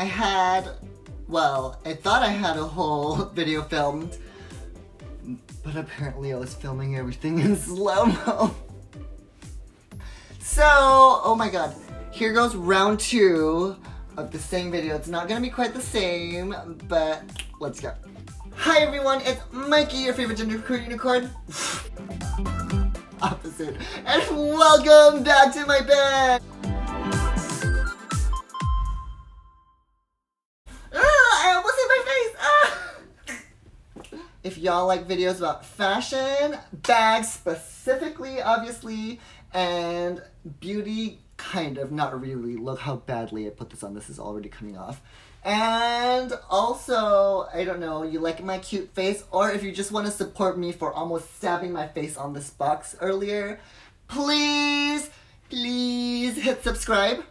I thought I had a whole video filmed, but apparently I was filming everything in slow-mo. So, oh my god, here goes round 2 of the same video. It's not gonna be quite the same, but let's go. Hi everyone, it's Mikey, your favorite gender unicorn. Opposite. And welcome back to my bed. I almost hit my face. If y'all like videos about fashion, bags specifically, obviously, and beauty, kind of, not really. Look how badly I put this on. This is already coming off. And also, I don't know, you like my cute face, or if you just want to support me for almost stabbing my face on this box earlier, please hit subscribe.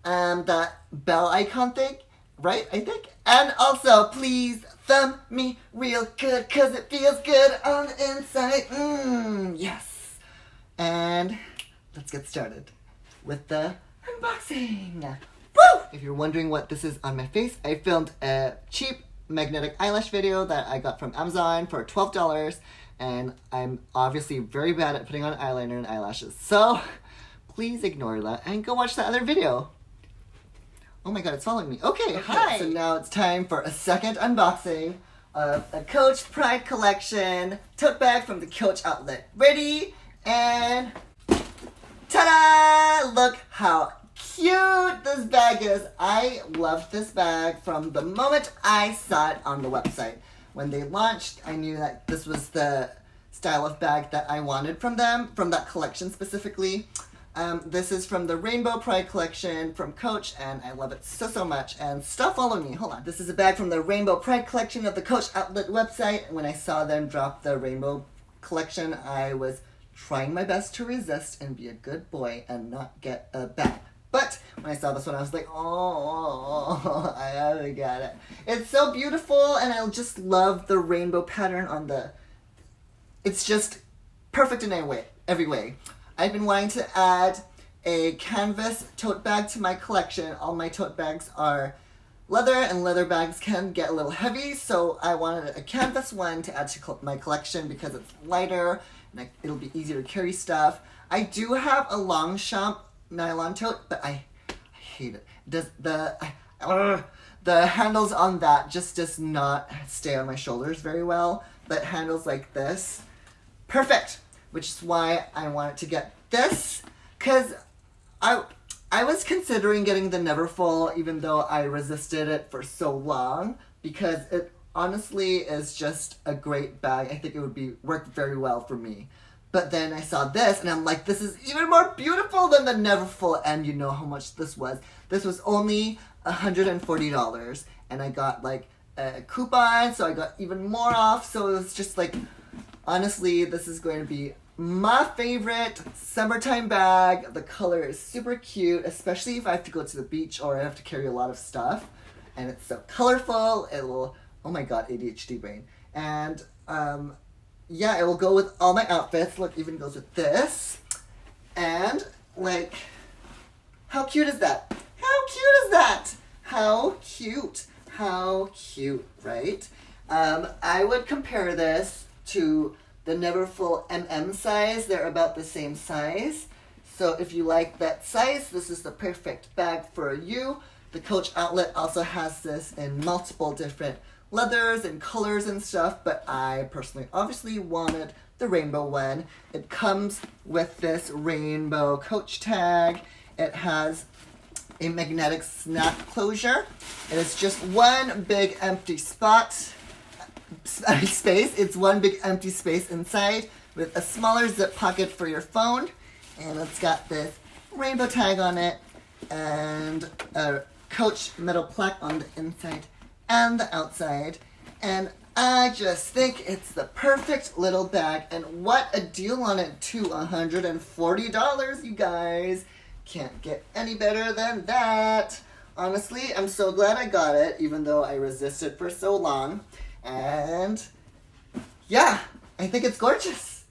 That bell icon thing, right, I think? And also, please thumb me real good, cause it feels good on the inside. Yes. And let's get started with the unboxing. Woo! If you're wondering what this is on my face, I filmed a cheap magnetic eyelash video that I got from Amazon for $12, and I'm obviously very bad at putting on eyeliner and eyelashes, so please ignore that and go watch that other video. Oh my god, it's following me. Okay, hi! So now it's time for a second unboxing of a Coach Pride Collection tote bag from the Coach outlet. Ready? And tada! Look how cute this bag is. I loved this bag from the moment I saw it on the website. When they launched, I knew that this was the style of bag that I wanted from them, from that collection specifically. This is from the Rainbow Pride collection from Coach, and I love it so much. And stop following me, hold on. This is a bag from the Rainbow Pride collection of the Coach outlet website. When I saw them drop the Rainbow collection, I was trying my best to resist and be a good boy and not get a bag. But when I saw this one, I was like, oh, I haven't got it. It's so beautiful, and I just love the rainbow pattern on the... It's just perfect in every way. I've been wanting to add a canvas tote bag to my collection. All my tote bags are leather, and leather bags can get a little heavy, so I wanted a canvas one to add to my collection because it's lighter, and it'll be easier to carry stuff. I do have a Longchamp nylon tote, but I hate it. The handles on that just does not stay on my shoulders very well, but handles like this, perfect, which is why I wanted to get this, because I was considering getting the Neverfull, even though I resisted it for so long, because it honestly is just a great bag. I think it would work very well for me. But then I saw this, and I'm like, this is even more beautiful than the Neverfull, and you know how much this was. This was only $140, and I got, like, a coupon, so I got even more off, so it was just, like, honestly, this is going to be my favorite summertime bag. The color is super cute, especially if I have to go to the beach or I have to carry a lot of stuff, and it's so colorful. It will, oh my god, ADHD brain. And, yeah, it will go with all my outfits. Look, even goes with this. And, like, how cute is that? How cute is that? How cute. How cute, right? I would compare this to the Neverfull MM size. They're about the same size. So if you like that size, this is the perfect bag for you. The Coach outlet also has this in multiple different leathers and colors and stuff, but I personally obviously wanted the rainbow one. It comes with this rainbow Coach tag. It has a magnetic snap closure. It is just one big empty space. It's one big empty space inside with a smaller zip pocket for your phone, and it's got this rainbow tag on it and a Coach metal plaque on the inside and the outside, and I just think it's the perfect little bag. And what a deal on it too, $140, you guys. Can't get any better than that. Honestly, I'm so glad I got it, even though I resisted for so long. And yeah, I think it's gorgeous.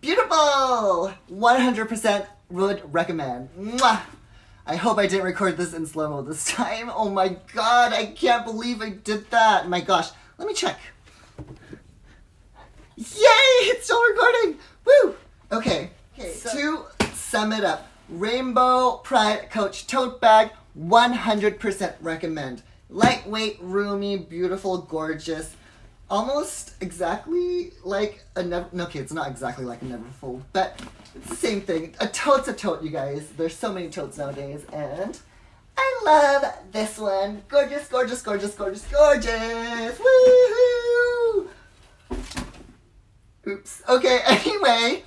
Beautiful! 100% would recommend. Mwah! I hope I didn't record this in slow-mo this time. Oh my god, I can't believe I did that. My gosh, let me check. Yay, it's still recording. Woo! Okay, so to sum it up, Rainbow Pride Coach Tote Bag, 100% recommend. Lightweight, roomy, beautiful, gorgeous. Almost exactly like a never... No, okay, it's not exactly like a Neverfull, but it's the same thing. A tote's a tote, you guys. There's so many totes nowadays, and I love this one. Gorgeous, gorgeous, gorgeous, gorgeous, gorgeous. Woohoo! Oops. Okay, anyway,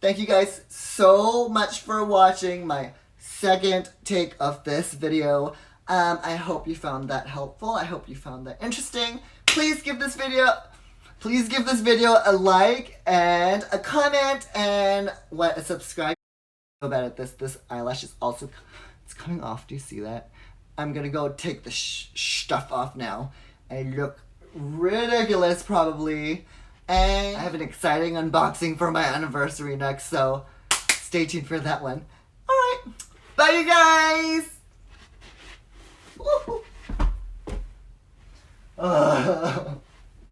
thank you guys so much for watching my second take of this video. I hope you found that helpful. I hope you found that interesting. Please give this video a like and a comment and a subscribe. So bad at this. This eyelash is also, it's coming off. Do you see that? I'm gonna go take the stuff off now. I look ridiculous probably. And I have an exciting unboxing for my anniversary next, so stay tuned for that one. Alright, bye you guys! Woo-hoo.